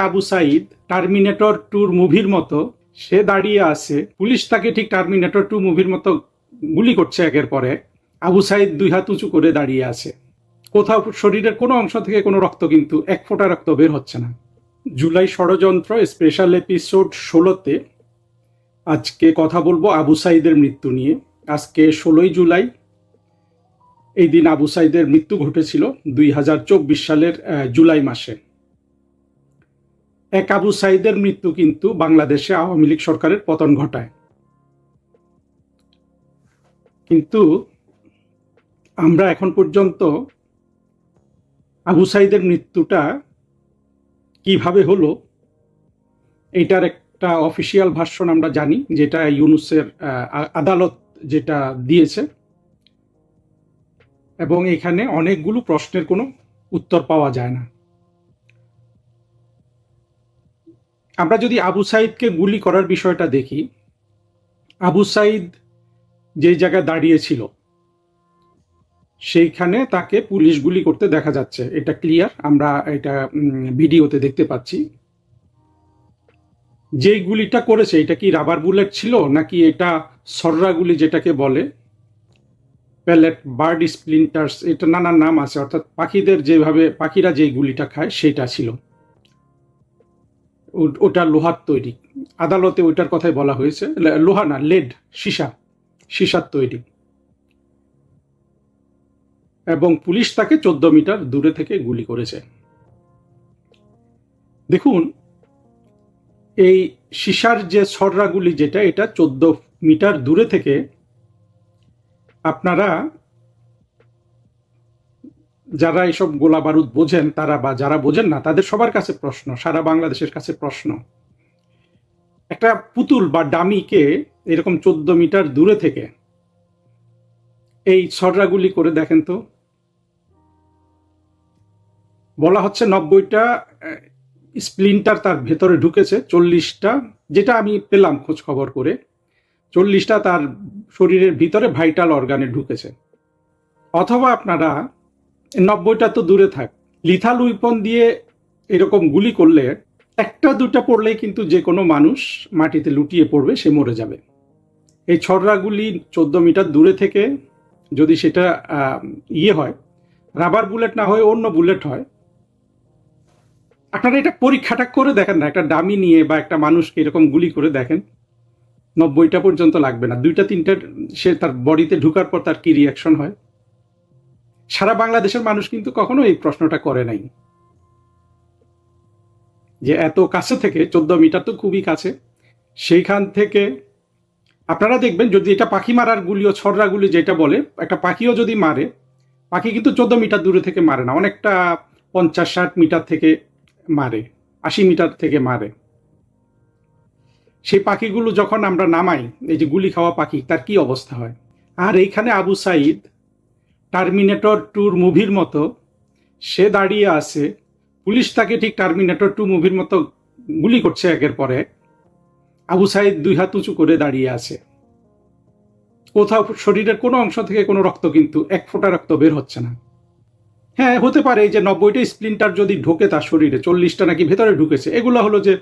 Abu Saeed terminator 2 মুভির মতো সে দাঁড়িয়ে আছে, পুলিশ তাকে ঠিক টার্মিনেটর 2 মুভির মতো গুলি করছে একের পরে। আবু সাইদ 2 হাত উঁচু করে দাঁড়িয়ে আছে, কোথাও শরীরের কোনো অংশ থেকে কোনো রক্ত, কিন্তু এক ফোঁটা রক্ত বের হচ্ছে না। জুলাই ষড়যন্ত্র স্পেশাল এপিসোড 16তে আজকে কথা বলবো আবু সাইদের মৃত্যু নিয়ে। আজকে 16ই জুলাই, এই দিন আবু সাইদের মৃত্যু ঘটেছিল 2024 সালের জুলাই মাসে। এক আবু সাইদের মৃত্যু কিন্তু বাংলাদেশে আওয়ামী লীগ সরকারের পতন ঘটায়। কিন্তু আমরা এখন পর্যন্ত আবু সাইদের মৃত্যুটা কিভাবে হলো এটার একটা অফিসিয়াল ভার্সন আমরা জানি, যেটা ইউনূসের আদালত যেটা দিয়েছে, এবং এখানে অনেকগুলো প্রশ্নের কোনো উত্তর পাওয়া যায় না। আমরা যদি আবু সাইদকে গুলি করার বিষয়টা দেখি, আবু সাইদ যে জায়গায় দাঁড়িয়েছিল সেইখানে তাকে পুলিশ গুলি করতে দেখা যাচ্ছে, এটা ক্লিয়ার, আমরা এটা ভিডিওতে দেখতে পাচ্ছি। যেই গুলিটা করেছে এটা কি রাবার বুলেট ছিল নাকি এটা সররা গুলি যেটাকে বলে, প্যালেট, বার্ড স্প্লিন্টার্স, এটা নানান নাম আছে, অর্থাৎ পাখিদের যেভাবে পাখিরা যেই গুলিটা খায় সেটা ছিল, ওটা লোহার তৈরি। আদালতে ওইটার কথাই বলা হয়েছে, লোহা না, লেড, সীসার তৈরি। এবং পুলিশ তাকে 14 মিটার দূরে থেকে গুলি করেছে। দেখুন, এই সীসার যে ছড়রাগুলি যেটা, এটা 14 মিটার দূরে থেকে, আপনারা যারা এসব গোলা বারুদ বোঝেন তারা, বা যারা বোঝেন না তাদের সবার কাছে প্রশ্ন, সারা বাংলাদেশের কাছে প্রশ্ন, একটা পুতুল বা ডামিকে এরকম 14 মিটার দূরে থেকে এই ছড়রাগুলি করে দেখেন তো। বলা হচ্ছে 90টা স্প্লিন্টার তার ভেতরে ঢুকেছে, 40টা, যেটা আমি পেলাম খোঁজ খবর করে, 40টা তার শরীরের ভিতরে ভাইটাল অর্গানে ঢুকেছে। অথবা আপনারা 90টা তো দূরে থাক, লিথাল উইপন দিয়ে এরকম গুলি করলে একটা দুটা পড়লেই কিন্তু যে কোনো মানুষ মাটিতে লুটিয়ে পড়বে, সে মরে যাবে। এই ছড়রাগুলি 14 মিটার দূরে থেকে যদি সেটা হয়, রাবার বুলেট না হয় অন্য বুলেট হয়, আপনারা এটা পরীক্ষাটা করে দেখেন না, একটা ডামি নিয়ে বা একটা মানুষকে এরকম গুলি করে দেখেন, 90টা পর্যন্ত লাগবে না, 2-3টা সে তার বডিতে ঢুকার পর তার কি রিয়াকশন হয়। সারা বাংলাদেশের মানুষ কিন্তু কখনো এই প্রশ্নটা করে নাই, যে এত কাছে থেকে, 14 মিটার তো খুবই কাছে, সেইখান থেকে আপনারা দেখবেন, যদি এটা পাখি মারার গুলিও, ছড়রা গুলি যেটা বলে, একটা পাখিও যদি মারে, পাখি কিন্তু 14 মিটার দূরে থেকে মারে না, অনেকটা 50-60 মিটার থেকে মারে, 80 মিটার থেকে মারে। সেই পাখিগুলো যখন আমরা নামাই, এই যে গুলি খাওয়া পাখি, তার কি অবস্থা হয়। আর এইখানে আবু সাইদ টার্মিনেটর 2 মুভির মতো সে দাঁড়িয়ে আছে, পুলিশ তাকে ঠিক টার্মিনেটর 2 মুভির মতো গুলি করছে একের পরে। আবু সাইদ 2 হাত উঁচু করে দাঁড়িয়ে আছে, কোথাও শরীরের কোনো অংশ থেকে কোনো রক্ত, কিন্তু এক ফোঁটা রক্ত বের হচ্ছে না। হ্যাঁ, হতে পারে যে 90টা স্প্লিন্টার যদি ঢোকে তার শরীরে, 40টা নাকি ভেতরে ঢুকেছে, এগুলো হলো যে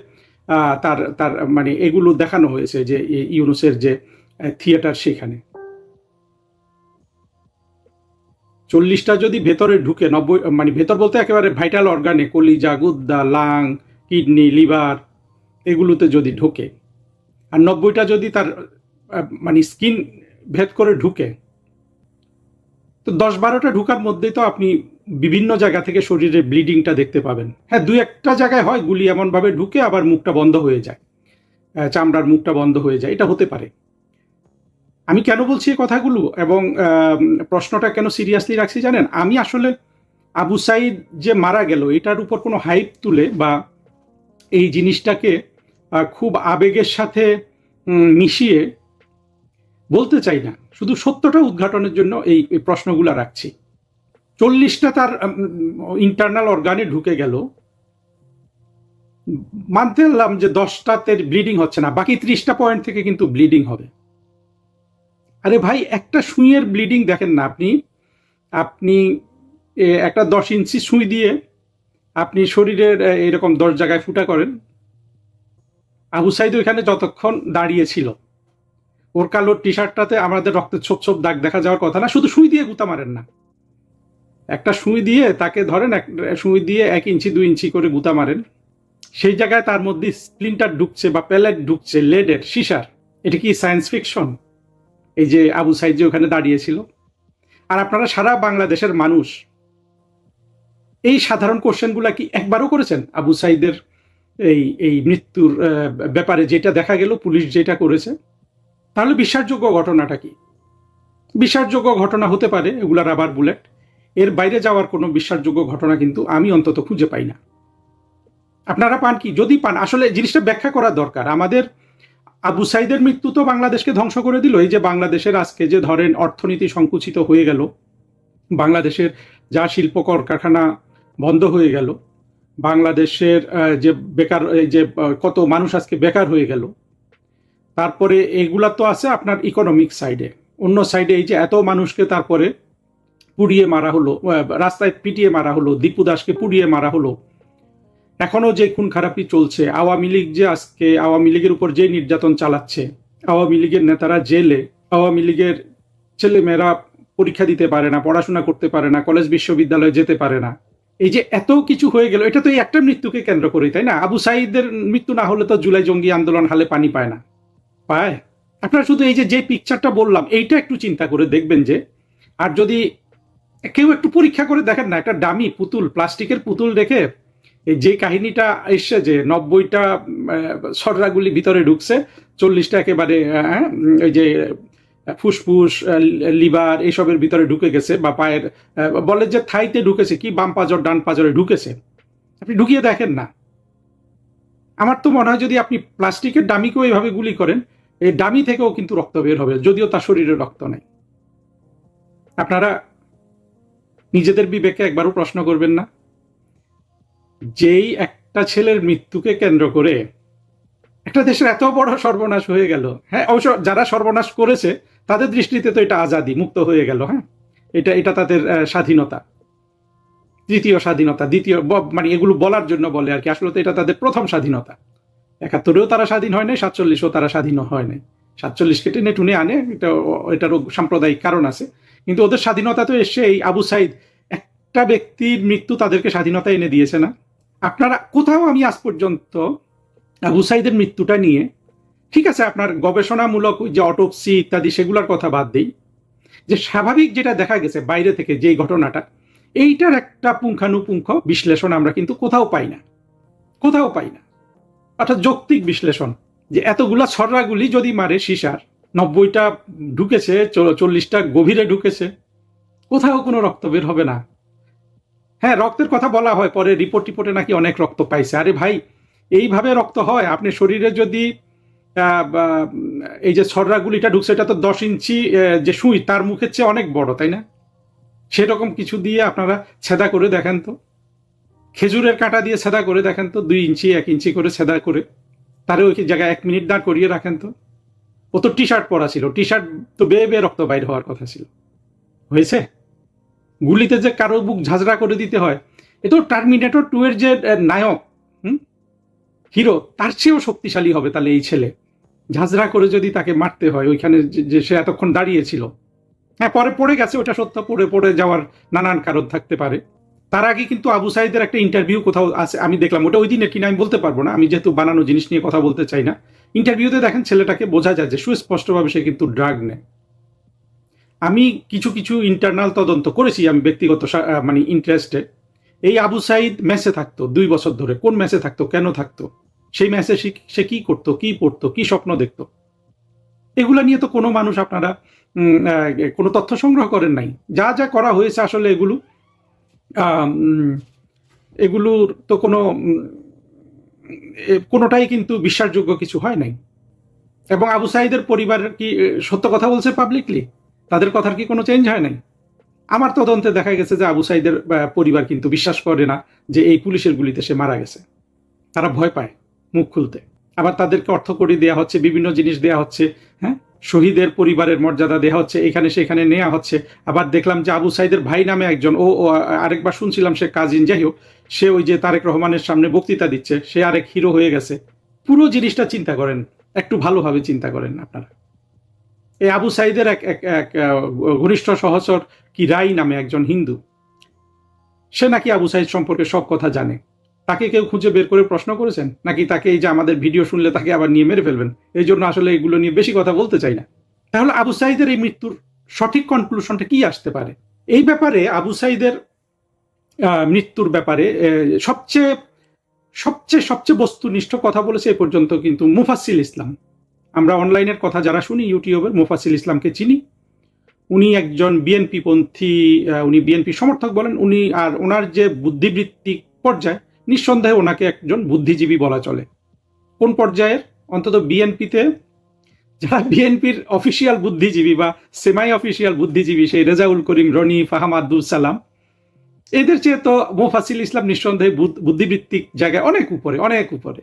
তার তার মানে এগুলো দেখানো হয়েছে যে ইউনূসের যে থিয়েটার, সেখানে 40টা যদি ভেতরে ঢুকে, 90 মানে ভেতর বলতে একেবারে ভাইটাল অর্গানে, কলিজা, গুদ্দা, লাং, কিডনি, লিভার, এগুলোতে যদি ঢোকে, আর 90টা যদি তার মানে স্কিন ভেদ করে ঢুকে, তো 10-12টা ঢুকার মধ্যেই তো আপনি বিভিন্ন জায়গা থেকে শরীরের ব্লিডিংটা দেখতে পাবেন। হ্যাঁ, 2-1টা জায়গায় হয় গুলি এমনভাবে ঢুকে আবার মুখটা বন্ধ হয়ে যায়, চামড়ার মুখটা বন্ধ হয়ে যায়, এটা হতে পারে। আমি কেন বলছি এই কথাগুলো এবং প্রশ্নটা কেন সিরিয়াসলি রাখছি জানেন, আমি আসলে আবু সাইদ যে মারা গেল এটার উপর কোনো হাইপ তুলে বা এই জিনিসটাকে খুব আবেগের সাথে মিশিয়ে বলতে চাই না, শুধু সত্যটা উদ্ঘাটনের জন্য এই প্রশ্নগুলো রাখছি। 40টা তার ইন্টারনাল অর্গানে ঢুকে গেল, মানতে পারলাম যে 10টাতে ব্লিডিং হচ্ছে না, বাকি 30টা পয়েন্ট থেকে কিন্তু ব্লিডিং হবে। আরে ভাই, একটা সুইয়ের ব্লিডিং দেখেন না আপনি, আপনি একটা 10 ইঞ্চি সুই দিয়ে আপনি শরীরের এরকম 10 জায়গায় ফুটা করেন। আবু সাইদ ওইখানে যতক্ষণ দাঁড়িয়ে ছিল, ওর কালো টি শার্টটাতে আমাদের রক্তের ছোপ ছোপ দাগ দেখা যাওয়ার কথা না। শুধু সুই দিয়ে গুতা মারেন না, একটা সুই দিয়ে তাকে ধরেন, সুই দিয়ে 1 ইঞ্চি 2 ইঞ্চি করে গুতা মারেন, সেই জায়গায় তার মধ্যে স্প্লিন্টার ঢুকছে বা প্যালেট ঢুকছে লেডের, সীসার। এটা কি সায়েন্স ফিকশন? এই যে আবু সাইদ যে ওখানে দাঁড়িয়েছিল, আর আপনারা সারা বাংলাদেশের মানুষ এই সাধারণ কোশ্চেনগুলা কি একবারও করেছেন? আবু সাইদের এই এই মৃত্যুর ব্যাপারে যেটা দেখা গেল, পুলিশ যেটা করেছে, তাহলে বিশ্বাসযোগ্য ঘটনাটা কি? বিশ্বাসযোগ্য ঘটনা হতে পারে এগুলা রাবার বুলেট, এর বাইরে যাওয়ার কোনো বিশ্বাসযোগ্য ঘটনা কিন্তু আমি অন্তত খুঁজে পাই না। আপনারা পান কি? যদি পান, আসলে জিনিসটা ব্যাখ্যা করা দরকার। আমাদের আবু সাইদের মৃত্যু তো বাংলাদেশকে ধ্বংস করে দিল। এই যে বাংলাদেশের আজকে যে ধরেন অর্থনীতি সংকুচিত হয়ে গেল, বাংলাদেশের যা শিল্প কলকারখানা বন্ধ হয়ে গেল, বাংলাদেশের যে বেকার, যে কত মানুষ আজকে বেকার হয়ে গেল, তারপরে এগুলা তো আছে আপনার ইকোনমিক সাইডে। অন্য সাইডে এই যে এত মানুষকে তারপরে পুড়িয়ে মারা হলো, রাস্তায় পিটিয়ে মারা হলো, দীপু দাসকে পুড়িয়ে মারা হলো, এখনো যে খুন খারাপি চলছে, আওয়ামী লীগ যে আজকে আওয়ামী লীগের উপর যে নির্যাতন চালাচ্ছে, আওয়ামী লীগের নেতারা জেলে, আওয়ামী লীগের ছেলেমেয়েরা পরীক্ষা দিতে পারে না, পড়াশোনা করতে পারে না, কলেজ বিশ্ববিদ্যালয়ে যেতে পারে না, এই যে এত কিছু হয়ে গেল, এটা তো এই একটা মৃত্যুকে কেন্দ্র করে, তাই না? আবু সাইদের মৃত্যু না হলে তো জুলাই জঙ্গি আন্দোলন হালে পানি পায় না, পায়? আপনারা শুধু এই যে পিকচারটা বললাম, এইটা একটু চিন্তা করে দেখবেন যে, আর যদি কেউ একটু পরীক্ষা করে দেখেন না, একটা ডামি পুতুল, প্লাস্টিকের পুতুল রেখে এই যে কাহিনীটা এসছে যে 90টা ছড়রাগুলি ভিতরে ঢুকছে, 40টা একেবারে ওই যে ফুসফুস, লিভার এইসবের ভিতরে ঢুকে গেছে, বা পায়ের বলে যে থাইতে ঢুকেছে, কি বাম পাজর ডান পাজরে ঢুকেছে, আপনি ঢুকিয়ে দেখেন না। আমার তো মনে হয় যদি আপনি প্লাস্টিকের ডামিকেও এইভাবে গুলি করেন, এই ডামি থেকেও কিন্তু রক্ত বের হবে, যদিও তার শরীরে রক্ত নেই। আপনারা নিজেদের বিবেকে একবারও প্রশ্ন করবেন না? যেই একটা ছেলের মৃত্যুকে কেন্দ্র করে একটা দেশের এত বড় সর্বনাশ হয়ে গেল। হ্যাঁ, অবশ্য যারা সর্বনাশ করেছে তাদের দৃষ্টিতে তো এটা আজাদি, মুক্ত হয়ে গেল। হ্যাঁ, এটা তাদের স্বাধীনতা, তৃতীয় স্বাধীনতা, দ্বিতীয়, মানে এগুলো বলার জন্য বলে আর কি। আসলে তো এটা তাদের প্রথম স্বাধীনতা। 71-এও তারা স্বাধীন হয় নাই, 47-এও তারা স্বাধীন হয় নাই। 47-কে টেনে টুনে আনে, এটারও সাম্প্রদায়িক কারণ আছে, কিন্তু ওদের স্বাধীনতা তো এসছে এই আবু সাইদ একটা ব্যক্তির মৃত্যু তাদেরকে স্বাধীনতা এনে দিয়েছে না? আপনারা কোথাও, আমি আজ পর্যন্ত আবু সাইদের মৃত্যুটা নিয়ে, ঠিক আছে আপনার গবেষণামূলক যে অটোপসি ইত্যাদি সেগুলোর কথা বাদ দিই, যে স্বাভাবিক যেটা দেখা গেছে বাইরে থেকে যে ঘটনাটা, এইটার একটা পুঙ্খানুপুঙ্খ বিশ্লেষণ আমরা কিন্তু কোথাও পাই না, কোথাও পাই না। অর্থাৎ যৌক্তিক বিশ্লেষণ, যে এতগুলা ছড়রাগুলি যদি মারে সীসার, 90টা ঢুকেছে, 40টা গভীরে ঢুকেছে, কোথাও কোনো রক্ত বের হবে না। হ্যাঁ, রক্তের কথা বলা হয়, পরে রিপোর্টে নাকি অনেক রক্ত পাইছে। আরে ভাই, এইভাবে রক্ত হয়? আপনি শরীরে যদি এই যে ছড়রাগুলিটা ঢুকছে, এটা তো 10 ইঞ্চি যে সুই, তার মুখের চেয়ে অনেক বড়, তাই না? সেরকম কিছু দিয়ে আপনারা ছেদা করে দেখেন তো, খেজুরের কাঁটা দিয়ে ছেদা করে দেখেন তো, 2 ইঞ্চি 1 ইঞ্চি করে ছেদা করে, তারে ওই জায়গায় 1 মিনিট দাঁড় করিয়ে রাখেন তো। ও তো টি শার্ট পরা ছিল, টি শার্ট তো বেয়ে বেয়ে রক্ত বাইর হওয়ার কথা ছিল, হয়েছে? গুলিতে যে কারো বুক ঝাঁঝরা করে দিতে হয়, এ তো টার্মিনেটর 2 এর যে নায়ক, হিরো, তার চেয়েও শক্তিশালী হবে তাহলে এই ছেলে। ঝাঁঝরা করে যদি তাকে মারতে হয় ওইখানে, যে সে এতক্ষণ দাঁড়িয়েছিল। হ্যাঁ, পরে পড়ে গেছে, ওটা সত্য, পড়ে যাওয়ার নানান কারণ থাকতে পারে। তার আগে কিন্তু আবু সাইদের একটা ইন্টারভিউ কোথাও আছে, আমি দেখলাম, ওটা ওই দিনের কিনা আমি বলতে পারবো না, আমি যেহেতু বানানো জিনিস নিয়ে কথা বলতে চাই না। ইন্টারভিউতে দেখেন ছেলেটাকে বোঝা যায় যে সুস্পষ্টভাবে সে কিন্তু ড্রাগ নেয়। আমি কিছু কিছু ইন্টারনাল তদন্ত করেছি, আমি ব্যক্তিগত মানে ইন্টারেস্টে। এই আবু সাইদ মেসে থাকতো 2 বছর ধরে, কোন মেসে থাকতো, কেন থাকতো, সেই মেসে সে কি করতো, কি পড়তো, কি স্বপ্ন দেখতো, এগুলা নিয়ে তো কোনো মানুষ, আপনারা কোনো তথ্য সংগ্রহ করেন নাই। যা যা করা হয়েছে আসলে এগুলোর তো কোনোটাই কিন্তু বিশ্বাসযোগ্য কিছু হয় নাই। এবং আবু সাইদের পরিবার কি সত্য কথা বলছে পাবলিকলি? তাদের কথার কি কোনো চেঞ্জ হয় নাই? আমার তদন্তে দেখা গেছে যে আবু সাইদের পরিবার কিন্তু বিশ্বাস করে না যে এই পুলিশের গুলিতে সে মারা গেছে। তারা ভয় পায় মুখ খুলতে। আবার তাদেরকে অর্থকড়ি দেওয়া হচ্ছে, বিভিন্ন জিনিস দেওয়া হচ্ছে। হ্যাঁ, শহীদের পরিবারের মর্যাদা দেওয়া হচ্ছে, এখানে সেখানে নেওয়া হচ্ছে। আবার দেখলাম যে আবু সাইদের ভাই নামে একজন, ও আরেকবার শুনছিলাম সে কাজিন, যাই হোক, সে ওই যে তারেক রহমানের সামনে বক্তৃতা দিচ্ছে, সে আরেক হিরো হয়ে গেছে। পুরো জিনিসটা চিন্তা করেন, একটু ভালোভাবে চিন্তা করেন আপনারা। এই আবু সাইদের এক এক এক ঘনিষ্ঠ সহচর কি রাই নামে একজন হিন্দু, সে নাকি আবু সাইদ সম্পর্কে সব কথা জানে। তাকে কেউ খুঁজে বের করে প্রশ্ন করেছেন নাকি? তাকে এই যে আমাদের ভিডিও শুনলে তাকে আবার নিয়ে মেরে ফেলবেন, এই জন্য আসলে এগুলো নিয়ে বেশি কথা বলতে চাই না। তাহলে আবু সাইদের এই মৃত্যুর সঠিক কনক্লুশনটা কি আসতে পারে? এই ব্যাপারে আবু সাইদের মৃত্যুর ব্যাপারে সবচেয়ে সবচেয়ে সবচেয়ে বস্তুনিষ্ঠ কথা বলেছে এ পর্যন্ত কিন্তু মুফাসসিল ইসলাম। আমরা অনলাইনের কথা যারা শুনি, ইউটিউবের, মুফাসসিল ইসলামকে চিনি। উনি একজন বিএনপি পন্থী, উনি বিএনপি সমর্থক বলেন উনি, আর ওনার যে বুদ্ধিবৃত্তিক পর্যায়, নিঃসন্দেহে ওনাকে একজন বুদ্ধিজীবী বলা চলে। কোন পর্যায়ের? অন্তত বিএনপিতে যারা বিএনপির অফিসিয়াল বুদ্ধিজীবী বা সেমাই অফিসিয়াল বুদ্ধিজীবী, সেই রেজাউল করিম, রনি, ফাহাম আব্দুল সালাম, এদের চেয়ে তো মুফাসসিল ইসলাম নিঃসন্দেহে বুদ্ধিবৃত্তিক জায়গায় অনেক উপরে, অনেক উপরে।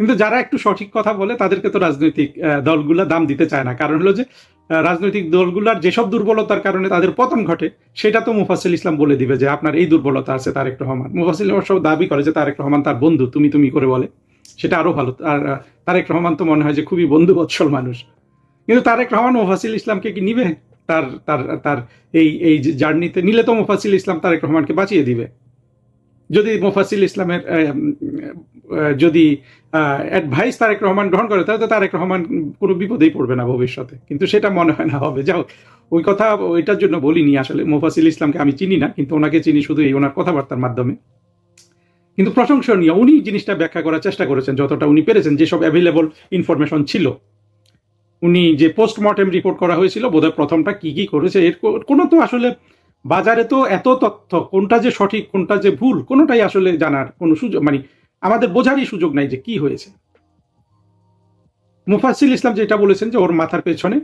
কিন্তু যারা একটু সঠিক কথা বলে তাদেরকে তো রাজনৈতিক দলগুলা দাম দিতে চায় না। কারণ হলো যে রাজনৈতিক দলগুলার যেসব দুর্বলতার কারণে তাদের পতন ঘটে, সেটা তো মুফাসসিল ইসলাম বলে দিবে যে আপনার এই দুর্বলতা আছে তারেক রহমান। মুফাসসিল সব দাবি করে যে তারেক রহমান তার বন্ধু, তুমি তুমি করে বলে, সেটা আরো ভালো। আর তারেক রহমান তো মনে হয় যে খুবই বন্ধু বৎসল মানুষ। কিন্তু তারেক রহমান মুফাসসিল ইসলামকে কি নিবে? তার তার তার এই এই জার্নিতে নিলে তো মুফাসসিল ইসলাম তারেক রহমানকে বাঁচিয়ে দিবে। যদি মুফাসসিল ইসলামের যদি অ্যাডভাইস তারেক রহমান গ্রহণ করে, তাহলে তো তারেক রহমান কোনো বিপদেই পড়বে না ভবিষ্যতে। কিন্তু সেটা মনে হয় না হবে। যাও, ওই কথা ওইটার জন্য বলিনি। আসলে মুফাসসিল ইসলামকে আমি চিনি না, কিন্তু ওনাকে চিনি শুধু এই ওনার কথাবার্তার মাধ্যমে। কিন্তু প্রশংসনীয়, উনি জিনিসটা ব্যাখ্যা করার চেষ্টা করেছেন যতটা উনি পেরেছেন, যেসব অ্যাভেলেবল ইনফরমেশন ছিল। উনি যে পোস্টমর্টেম রিপোর্ট করা হয়েছিল বোধহয় প্রথমটা কি কি করেছে, এর কোনো তো আসলে বাজারে তো এত তথ্য, কোনটা যে সঠিক কোনটা যে ভুল, কোনোটাই আসলে জানার কোনো সুযোগ, মানে আমাদের বোঝারই সুযোগ নাই যে কি হয়েছে। মুফাসসিল ইসলাম যেটা বলেছেন যে ওর মাথার পেছনে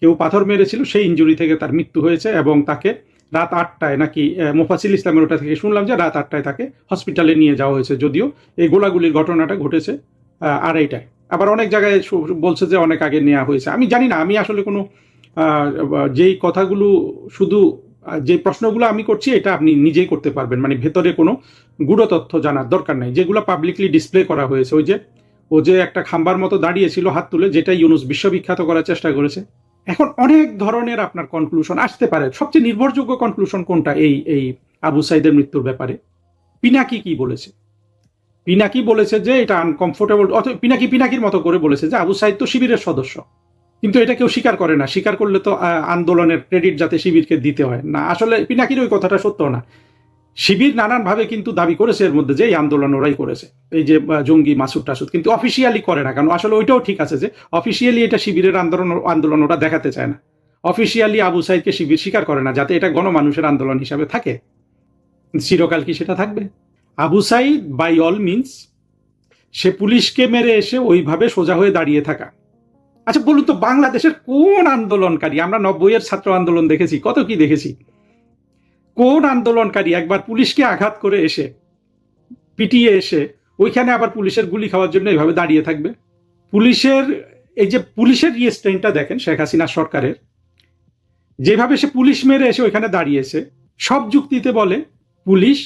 কেউ পাথর মেরেছিল, সেই ইনজুরি থেকে তার মৃত্যু হয়েছে, এবং তাকে রাত 8টায় নাকি, মুফাসসিল ইসলামের ওটা থেকে শুনলাম যে রাত 8টায় তাকে হসপিটালে নিয়ে যাওয়া হয়েছে, যদিও এই গোলাগুলির ঘটনাটা ঘটেছে 2:30টায়। আবার অনেক জায়গায় বলছে যে অনেক আগে নেওয়া হয়েছে। আমি জানি না, আমি আসলে কোনো যেই কথাগুলো, শুধু যে প্রশ্নগুলো আমি করছি এটা আপনি নিজেই করতে পারবেন, মানে ভেতরে কোনো গূঢ় তথ্য জানার দরকার নাই। যেগুলো পাবলিকলি ডিসপ্লে করা হয়েছে, ওই যে ও যে একটা খাম্বার মতো দাঁড়িয়েছিল হাত তুলে, যেটা ইউনুস বিশ্ববিখ্যাত করার চেষ্টা করেছে। এখন অনেক ধরনের আপনার কনক্লুশন আসতে পারে। সবচেয়ে নির্ভরযোগ্য কনক্লুশন কোনটা এই এই আবু সাইদের মৃত্যুর ব্যাপারে? পিনাকি কি বলেছে? পিনাকি বলেছে যে এটা আনকমফোর্টেবল, অথবা পিনাকি পিনাকির মতো করে বলেছে যে আবু সাইদ তো শিবিরের সদস্য। কিন্তু এটা কেউ স্বীকার করে না। স্বীকার করলে তো আন্দোলনের ক্রেডিট যাতে শিবিরকে দিতে হয় না। আসলে পিনাকির ওই কথাটা সত্য না। শিবির নানানভাবে কিন্তু দাবি করেছে এর মধ্যে যে এই আন্দোলন ওরাই করেছে, এই যে জঙ্গি মাসুদ টাসুদ, কিন্তু অফিসিয়ালি করে না। কারণ আসলে ওইটাও ঠিক আছে যে অফিসিয়ালি এটা শিবিরের আন্দোলন ওরা দেখাতে চায় না। অফিসিয়ালি আবু সাইদকে শিবির স্বীকার করে না, যাতে এটা গণমানুষের আন্দোলন হিসাবে থাকে। চিরকাল কি সেটা থাকবে? Abu Sayeed by all means, সে পুলিশকে মেরে এসে ওইভাবে সোজা হয়ে দাঁড়িয়ে থাকা। আচ্ছা বলুন তো, বাংলাদেশের কোন আন্দোলনকারী, আমরা 90-এর ছাত্র আন্দোলন দেখেছি, কত কি দেখেছি, কোন আন্দোলনকারী একবার পুলিশকে আঘাত করে এসে, পিটিয়ে এসে, ওইখানে আবার পুলিশের গুলি খাওয়ার জন্য এইভাবে দাঁড়িয়ে থাকবে? পুলিশের এই যে পুলিশের রিস্ট্রেইনটা দেখেন শেখ হাসিনা সরকারের, যেভাবে সে পুলিশ মেরে এসে ওইখানে দাঁড়িয়েছে, সব যুক্তিতে বলে পুলিশ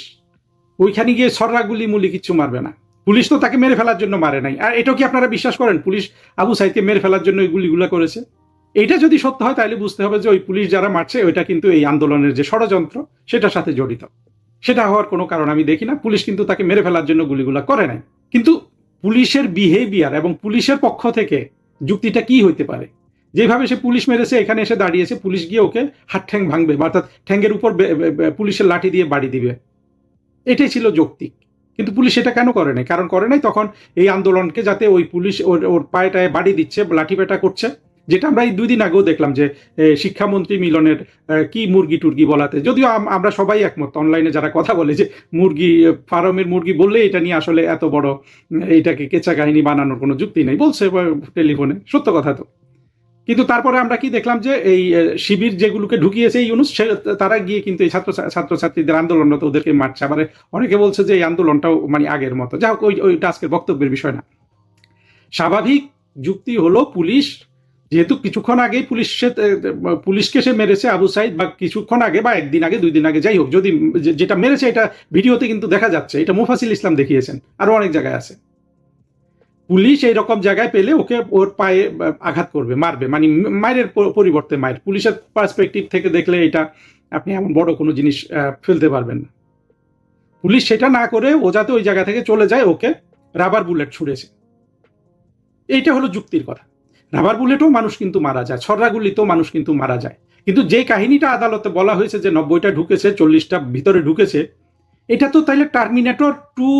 ওইখানে গিয়ে সররা গুলি মুলি কিচ্ছু মারবে না। পুলিশ তো তাকে মেরে ফেলার জন্য মারে নাই। আর এটাও কি আপনারা বিশ্বাস করেন পুলিশ আবু সাইদকে মেরে ফেলার জন্য ওই গুলিগুলো করেছে? এটা যদি সত্য হয় তাহলে বুঝতে হবে যে ওই পুলিশ যারা মারছে ওইটা কিন্তু এই আন্দোলনের যে ষড়যন্ত্র সেটার সাথে জড়িত। সেটা হওয়ার কোনো কারণ আমি দেখি না। পুলিশ কিন্তু তাকে মেরে ফেলার জন্য গুলিগুলা করে নাই। কিন্তু পুলিশের বিহেভিয়ার এবং পুলিশের পক্ষ থেকে যুক্তিটা কি হইতে পারে? যেভাবে সে পুলিশ মেরেছে, এখানে এসে দাঁড়িয়েছে, পুলিশ গিয়ে ওকে হাত ঠ্যাং ভাঙবে, অর্থাৎ ঠ্যাঙ্গের উপর পুলিশের লাঠি দিয়ে বাড়ি দিবে, এটাই ছিল যৌক্তিক। কিন্তু পুলিশ এটা কেন করে নাই? কারণ করে নাই তখন এই আন্দোলনকে যাতে ওই পুলিশ ওর পায়েটায় বাড়ি দিচ্ছে, লাঠি পেটা করছে, যেটা আমরা এই 2 দিন আগেও দেখলাম যে শিক্ষামন্ত্রী মিলনের কি মুরগি টুরগি বলাতে, যদিও আমরা সবাই একমত, অনলাইনে যারা কথা বলে যে মুরগি, ফার্মের মুরগি বললে এটা নিয়ে আসলে এত বড় এইটাকে কেঁচা কাহিনী বানানোর কোনো যুক্তি নেই, বলছে টেলিফোনে, সত্য কথা তো। কিন্তু তারপরে আমরা কি দেখলাম যে এই শিবির যেগুলোকে ঢুকিয়েছে ইউনুস, তারা গিয়ে কিন্তু এই ছাত্রছাত্রীদের আন্দোলনরত ওদেরকে মারছে। আবার অনেকে বলছে যে এই আন্দোলনটাও মানে আগের মতো। যাই হোক, ওইটা আজকের বক্তব্যের বিষয় না। স্বাভাবিক যুক্তি হলো পুলিশ যেহেতু কিছুক্ষণ আগেই পুলিশকে সে মেরেছে আবু সাইদ, বা কিছুক্ষণ আগে বা একদিন আগে 2 দিন আগে, যাই হোক, যদি যেটা মেরেছে এটা ভিডিওতে কিন্তু দেখা যাচ্ছে, এটা মুফাসিল ইসলাম দেখিয়েছেন, আরো অনেক জায়গায় আছে। পুলিশ এইরকম জায়গায় পেলে ওকে ওর পায়ে আঘাত করবে, মারবে, মানে মায়ের পরিবর্তে মায়ের। পুলিশের পার্সপেক্টিভ থেকে দেখলে এটা আপনি এমন বড় কোনো জিনিস ফেলতে পারবেন না। পুলিশ সেটা না করে ও যাতে ওই জায়গা থেকে চলে যায়, ওকে রাবার বুলেট ছুড়েছে। এইটা হলো যুক্তির কথা। রাবার বুলেটও মানুষ কিন্তু মারা যায়, ছড়া গুলিতেও মানুষ কিন্তু মারা যায়। কিন্তু যে কাহিনীটা আদালতে বলা হয়েছে যে 90টা ঢুকেছে, 40টা ভিতরে ঢুকেছে, এটা তো তাইলে টার্মিনেটর 2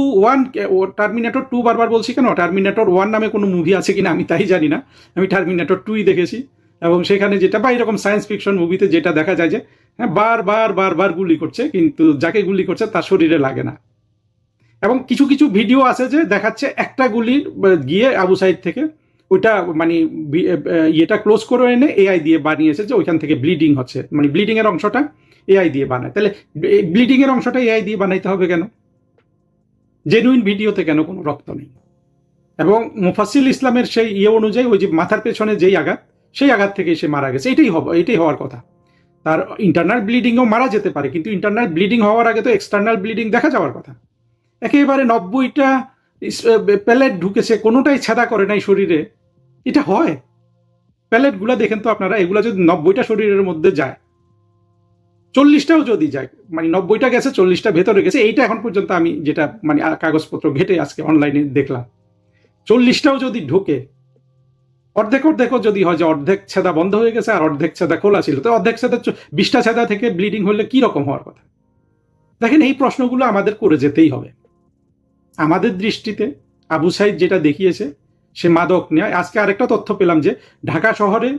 টার্মিনেটর 2 বারবার বলছি কেন, টার্মিনেটর 1 নামে কোনো মুভি আছে কিনা আমি তাই জানি না, আমি টার্মিনেটর 2ই দেখেছি। এবং সেখানে যেটা, বা এরকম সায়েন্স ফিকশন মুভিতে যেটা দেখা যায় যে হ্যাঁ বারবার গুলি করছে, কিন্তু যাকে গুলি করছে তার শরীরে লাগে না। এবং কিছু কিছু ভিডিও আছে যে দেখাচ্ছে একটা গুলি গিয়ে আবু সাইদ থেকে ওইটা মানে ইয়েটা ক্লোজ করে এনে এআই দিয়ে বানিয়েছে, যে ওইখান থেকে ব্লিডিং হচ্ছে, মানে ব্লিডিং এর অংশটা এআই দিয়ে বানায়। তাহলে ব্লিডিং এর অংশটা এআই দিয়ে বানাইতে হবে কেন? জেনুইন ভিডিওতে কেন কোনো রক্ত নেই? এবং মুফাসিল ইসলামের সেই অনুযায়ী ওই যে মাথার পেছনে যেই আঘাত, সেই আঘাত থেকে সে মারা গেছে, এটাই হওয়ার কথা। তার ইন্টারনাল ব্লিডিংও মারা যেতে পারে, কিন্তু ইন্টারনাল ব্লিডিং হওয়ার আগে তো এক্সটার্নাল ব্লিডিং দেখা যাওয়ার কথা। একেবারে 90টা প্যালেট ঢুকেছে, কোনোটাই ছেদা করে নাই শরীরে, এটা হয়? প্যালেটগুলো দেখেন তো আপনারা, এগুলা যদি 90টা শরীরের মধ্যে যায়, 40টাও যদি যায়, মানে 90টা গেছে, 40টা ভেতরে গেছে, এইটা এখন পর্যন্ত আমি যেটা মানে কাগজপত্র ঘেটে আজকে অনলাইনে দেখলাম, 40টাও যদি ঢোকে, অর্ধেকও যদি হয় যে অর্ধেক ছেদা বন্ধ হয়ে গেছে আর অর্ধেক ছেদা খোলা ছিল, তো অর্ধেক ছেদা 20টা ছেদা থেকে ব্লিডিং হলে কি রকম হওয়ার কথা? দেখেন, এই প্রশ্নগুলো আমাদের করে যেতেই হবে। আমাদের দৃষ্টিতে আবু সাইদ যেটা দেখিয়েছে, সে মাদক নেয়। আজকে আরেকটা তথ্য পেলাম যে ঢাকা শহরে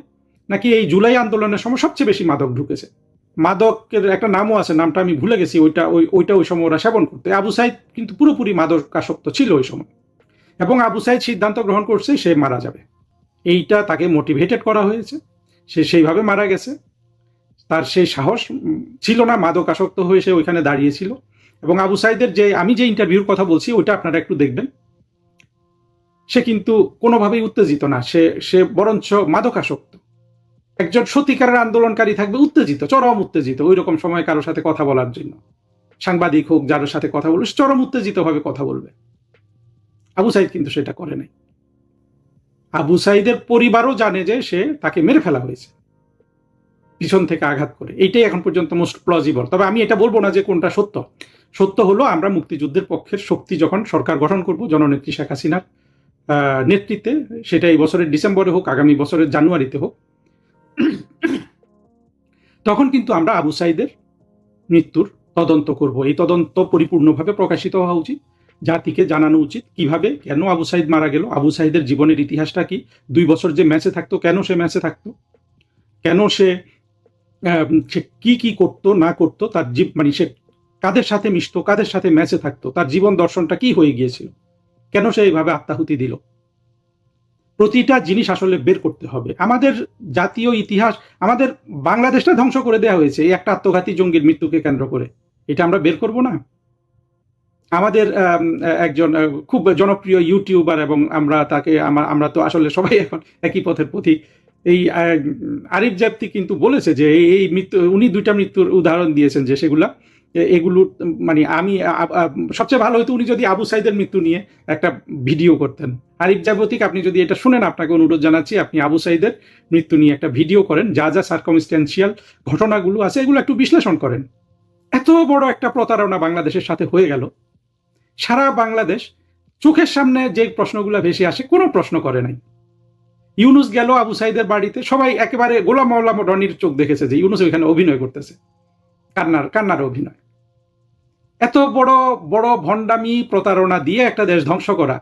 নাকি এই জুলাই আন্দোলনের সময় সবচেয়ে বেশি মাদক ঢুকেছে। মাদকের একটা নামও আছে, নামটা আমি ভুলে গেছি, ওইটা ওই সময় ওরা সেবন করতে। আবু সাইদ কিন্তু পুরোপুরি মাদকাসক্ত ছিল ওই সময়, এবং আবু সাইদ সিদ্ধান্ত গ্রহণ করছে সে মারা যাবে। এইটা তাকে মোটিভেটেড করা হয়েছে, সে সেইভাবে মারা গেছে। তার সেই সাহস ছিল না, মাদকাসক্ত হয়ে সে ওইখানে দাঁড়িয়েছিল। এবং আবু সাইদের আমি যে ইন্টারভিউর কথা বলছি ওইটা আপনারা একটু দেখবেন, সে কিন্তু কোনোভাবেই উত্তেজিত না, সে বরঞ্চ মাদকাসক্ত। একজন সত্যিকারের আন্দোলনকারী থাকবে উত্তেজিত, চরম উত্তেজিত, ওই রকম সময় কারোর সাথে কথা বলার জন্য, সাংবাদিক হোক, যার সাথে কথা বলবে, চরম উত্তেজিত ভাবে কথা বলবে। আবু সাইদ কিন্তু সেটা করে নাই। আবু সাইদের পরিবারও জানে যে তাকে মেরে ফেলা হয়েছে পিছন থেকে আঘাত করে। এইটাই এখন পর্যন্ত মোস্ট প্লজিবল। তবে আমি এটা বলবো না যে কোনটা সত্য। সত্য হলো, আমরা মুক্তিযুদ্ধের পক্ষের শক্তি যখন সরকার গঠন করব জননেত্রী শেখ হাসিনার নেতৃত্বে, সেটা এই বছরের ডিসেম্বরে হোক, আগামী বছরের জানুয়ারিতে হোক, তখন কিন্তু আমরা আবু সাইদের মৃত্যুর তদন্ত করব। এই তদন্ত পরিপূর্ণভাবে প্রকাশিত হওয়া উচিত, জাতিকে জানানো উচিত কিভাবে, কেন আবু সাইদ মারা গেল, আবু সাইদের জীবনের ইতিহাসটা কি, 2 বছর যে ম্যাচে থাকতো, কেন সে ম্যাচে থাকতো, কেন সে কি করতো না করতো, তার মানে সে কাদের সাথে মিশতো, কাদের সাথে ম্যাচে থাকতো, তার জীবন দর্শনটা কি হয়ে গিয়েছিল, কেন সে এইভাবে আত্মাহুতি দিল। প্রতিটা জিনিস আসলে বের করতে হবে। আমাদের জাতীয় ইতিহাস, আমাদের বাংলাদেশটা ধ্বংস করে দেওয়া হয়েছে এই একটা আত্মঘাতী জঙ্গির মৃত্যুকে কেন্দ্র করে। এটা আমরা বের করব না? আমাদের একজন খুব জনপ্রিয় ইউটিউবার, এবং আমরা তো আসলে সবাই এখন একই পথের পথিক, এই আরিফ জাপ্তি কিন্তু বলেছে যে এই মৃত্যু, উনি 2টা মৃত্যুর উদাহরণ দিয়েছেন, যে এগুলো মানে আমি সবচেয়ে ভালো হতো উনি যদি আবু সাইদের মৃত্যু নিয়ে একটা ভিডিও করতেন। আরিফ জাবতিক, আপনি যদি এটা শুনেন, আপনাকে অনুরোধ জানাচ্ছি, আপনি আবু সাইদের মৃত্যু নিয়ে একটা ভিডিও করেন, যা সার্কামস্ট্যান্সিয়াল ঘটনাগুলো আছে এগুলো একটু বিশ্লেষণ করেন। এত বড় একটা প্রতারণা বাংলাদেশের সাথে হয়ে গেল, সারা বাংলাদেশ চোখের সামনে যে প্রশ্নগুলো ভেসে আসে, কোনো প্রশ্ন করে নাই। ইউনুস গেল আবু সাইদের বাড়িতে, সবাই একেবারে গোলাম মাওলা রনির চোখ দেখেছে যে ইউনুস ওইখানে অভিনয় করতেছে, কান্নার অভিনয়। এত বড় বড় ভণ্ডামি প্রতারণা দিয়ে একটা দেশ ধ্বংস করা,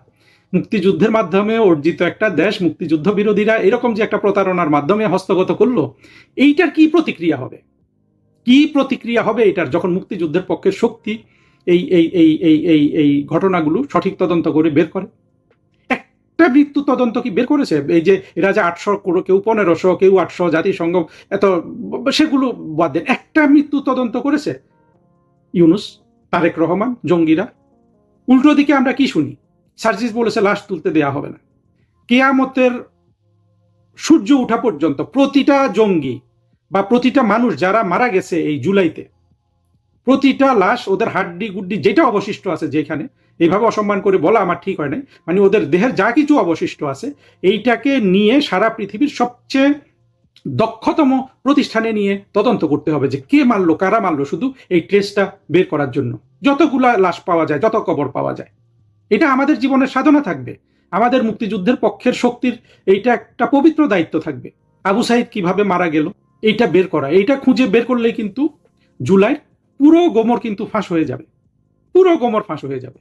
মুক্তিযুদ্ধের মাধ্যমে অর্জিত একটা দেশ, মুক্তিযুদ্ধ বিরোধীরা এরকম যে একটা প্রতারণার মাধ্যমে হস্তগত করলো, এইটার কি প্রতিক্রিয়া হবে? কি প্রতিক্রিয়া হবে এটার, যখন মুক্তিযুদ্ধের পক্ষের শক্তি এই এই এই এই এই এই ঘটনাগুলো সঠিক তদন্ত করে বের করে? একটা মৃত্যু তদন্ত কি বের করেছে? এই যে এরা যে 800, কেউ 1500, কেউ 800, জাতিসংঘ এত, সেগুলো বাদ দেন, একটা মৃত্যু তদন্ত করেছে ইউনুস, তারেক রহমান, জঙ্গিরা? উল্টো দিকে আমরা কি শুনি? সার্জিস বলেছে লাশ তুলতে দেয়া হবে না। কেয়ামতের সূর্য ওঠা পর্যন্ত প্রতিটা জঙ্গি বা প্রতিটা মানুষ যারা মারা গেছে এই জুলাইতে, প্রতিটা লাশ, ওদের হাড্ডি গুড্ডি যেটা অবশিষ্ট আছে, যেখানে এইভাবে অসম্মান করে বলা আমার ঠিক হয় নাই, মানে ওদের দেহের যা কিছু অবশিষ্ট আছে এইটাকে নিয়ে সারা পৃথিবীর সবচেয়ে দক্ষতম প্রতিষ্ঠানে নিয়ে তদন্ত করতে হবে যে কে মারলো, কারা মারলো, শুধু এই ট্রেসটা বের করার জন্য। যতগুলা লাশ পাওয়া যায়, যত কবর পাওয়া যায়, এটা আমাদের জীবনের সাধনা থাকবে, আমাদের মুক্তিযুদ্ধের পক্ষের শক্তির এইটা একটা পবিত্র দায়িত্ব থাকবে। আবু সাইদ কিভাবে মারা গেল এইটা বের করা, এইটা খুঁজে বের করলেই কিন্তু জুলাই পুরো গোমর কিন্তু ফাঁস হয়ে যাবে, পুরো গোমর ফাঁস হয়ে যাবে।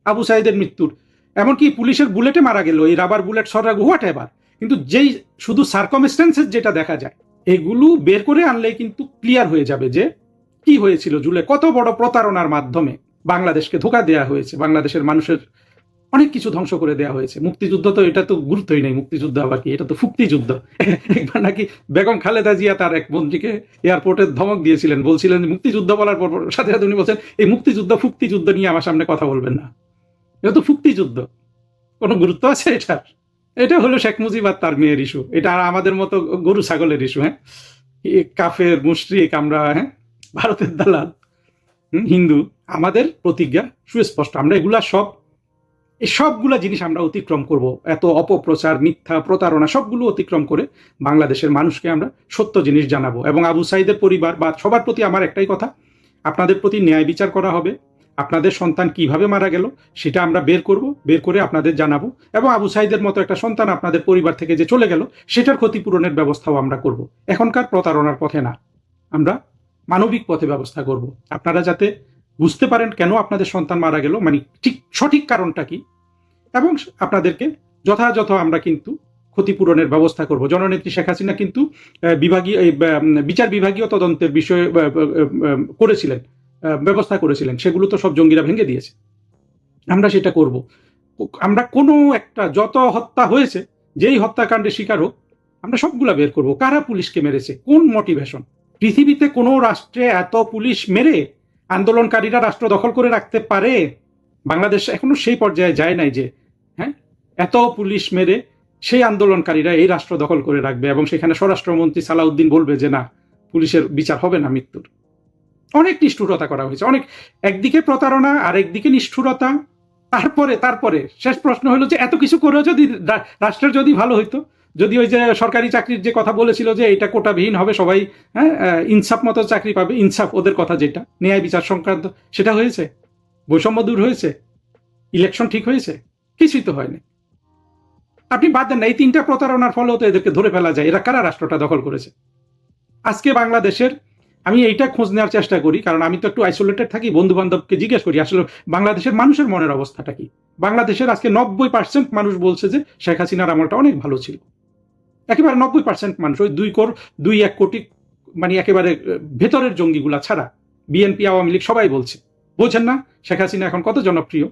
আবু সাইদের মৃত্যুর, এমনকি পুলিশের বুলেটে মারা গেল, এই রাবার বুলেট সরা হোয়াট এভার, কিন্তু যেই শুধু সার্কমস্টেন্সেস যেটা দেখা যায় এগুলো বের করে আনলেই কিন্তু ক্লিয়ার হয়ে যাবে যে কি হয়েছিল জুলাই, কত বড় প্রতারণার মাধ্যমে বাংলাদেশকে ধোঁকা দেওয়া হয়েছে, বাংলাদেশের মানুষের অনেক কিছু ধ্বংস করে দেওয়া হয়েছে। মুক্তিযুদ্ধ তো এটা তো গুরুত্বই নেই, মুক্তিযুদ্ধ আবার কি, এটা তো ফুক্তিযুদ্ধ। একবার নাকি বেগম খালেদা জিয়া তার এক মন্ত্রীকে এয়ারপোর্টে ধমক দিয়েছিলেন, বলছিলেন মুক্তিযুদ্ধ বলার পর সাথে সাথে উনি বলছেন এই মুক্তিযুদ্ধ ফুক্তিযুদ্ধ নিয়ে আমার সামনে কথা বলবেন না, এটা তো ফুক্তিযুদ্ধ, কোনো গুরুত্ব আছে এটার? এটা হলো শেখ মুজিব আর তার মেয়ের ইস্যু, এটা আর আমাদের মতো গরু ছাগলের ইস্যু। হ্যাঁ, কাফের মুশরিক আমরা, হ্যাঁ ভারতের দালাল, হিন্দু। আমাদের প্রতিজ্ঞা সুস্পষ্ট, আমরা এগুলা এই সবগুলা জিনিস আমরা অতিক্রম করব, এত অপপ্রচার, মিথ্যা, প্রতারণা সবগুলো অতিক্রম করে বাংলাদেশের মানুষকে আমরা সত্য জিনিস জানাবো। এবং আবু সাইদের পরিবার বা সবার প্রতি আমার একটাই কথা, আপনাদের প্রতি ন্যায় বিচার করা হবে, আপনাদের সন্তান কিভাবে মারা গেল সেটা আমরা বের করব, বের করে আপনাদের জানাবো, এবং আবু সাইদের মতো একটা সন্তান আপনাদের পরিবার থেকে যে চলে গেল সেটার ক্ষতিপূরণের ব্যবস্থাও আমরা করব। এখনকার প্রতারণার পথে না, আমরা মানবিক পথে ব্যবস্থা করব। আপনারা যাতে বুঝতে পারেন কেন আপনাদের সন্তান মারা গেল, মানে ঠিক সঠিক কারণটা কি, এবং আপনাদেরকে যথাযথ আমরা কিন্তু ক্ষতিপূরণের ব্যবস্থা করব। জননেত্রী শেখ হাসিনা কিন্তু বিচার বিভাগীয় তদন্তের বিষয়ে করেছিলেন, ব্যবস্থা করেছিলেন, সেগুলো তো সব জঙ্গিরা ভেঙে দিয়েছে। আমরা সেটা করব। আমরা কোনো একটা, যত হত্যা হয়েছে, যেই হত্যাকাণ্ডের শিকার হোক, আমরা সবগুলা বের করব। কারা পুলিশকে মেরেছে, কোন মোটিভেশন? পৃথিবীতে কোনো রাষ্ট্রে এত পুলিশ মেরে আন্দোলনকারীরা রাষ্ট্র দখল করে রাখতে পারে? বাংলাদেশ এখনো সেই পর্যায়ে যায় নাই যে হ্যাঁ এত পুলিশ মেরে সেই আন্দোলনকারীরা এই রাষ্ট্র দখল করে রাখবে এবং সেখানে স্বরাষ্ট্রমন্ত্রী সালাউদ্দিন বলবে যে না, পুলিশের বিচার হবে না মৃত্যুর। অনেক নিষ্ঠুরতা করা হয়েছে, অনেক, একদিকে প্রতারণা আর একদিকে নিষ্ঠুরতা। তারপরে শেষ প্রশ্ন হলো যে এত কিছু করেও যদি রাষ্ট্রের যদি ভালো হইতো, যদি ওই যে সরকারি চাকরির যে কথা বলেছিল যে এটা কোটাবিহীন হবে, সবাই হ্যাঁ ইনসাফ মতো চাকরি পাবে, ইনসাফ ওদের কথা যেটা ন্যায় বিচার সংক্রান্ত, সেটা হয়েছে? বৈষম্য দূর হয়েছে? ইলেকশন ঠিক হয়েছে? কিছুই তো হয়নি। আপনি বাদ দেন না, এই তিনটা প্রতারণার ফলেও তো এদেরকে ধরে ফেলা যায়, এরা কারা রাষ্ট্রটা দখল করেছে। আজকে বাংলাদেশের, আমি এইটা খোঁজ নেওয়ার চেষ্টা করি, কারণ আমি তো একটু আইসোলেটেড থাকি, বন্ধু বান্ধবকে জিজ্ঞেস করি আসলে বাংলাদেশের মানুষের মনের অবস্থাটা কি। বাংলাদেশের আজকে 90% মানুষ বলছে যে শেখ হাসিনার আমলটা অনেক ভালো ছিল। একেবারে 90% মানুষ, ওই 2-1 কোটি মানে একেবারে ভেতরের জঙ্গিগুলা ছাড়া, বিএনপি, আওয়ামী লীগ সবাই বলছে। বোঝেন না শেখ হাসিনা এখন কত জনপ্রিয়?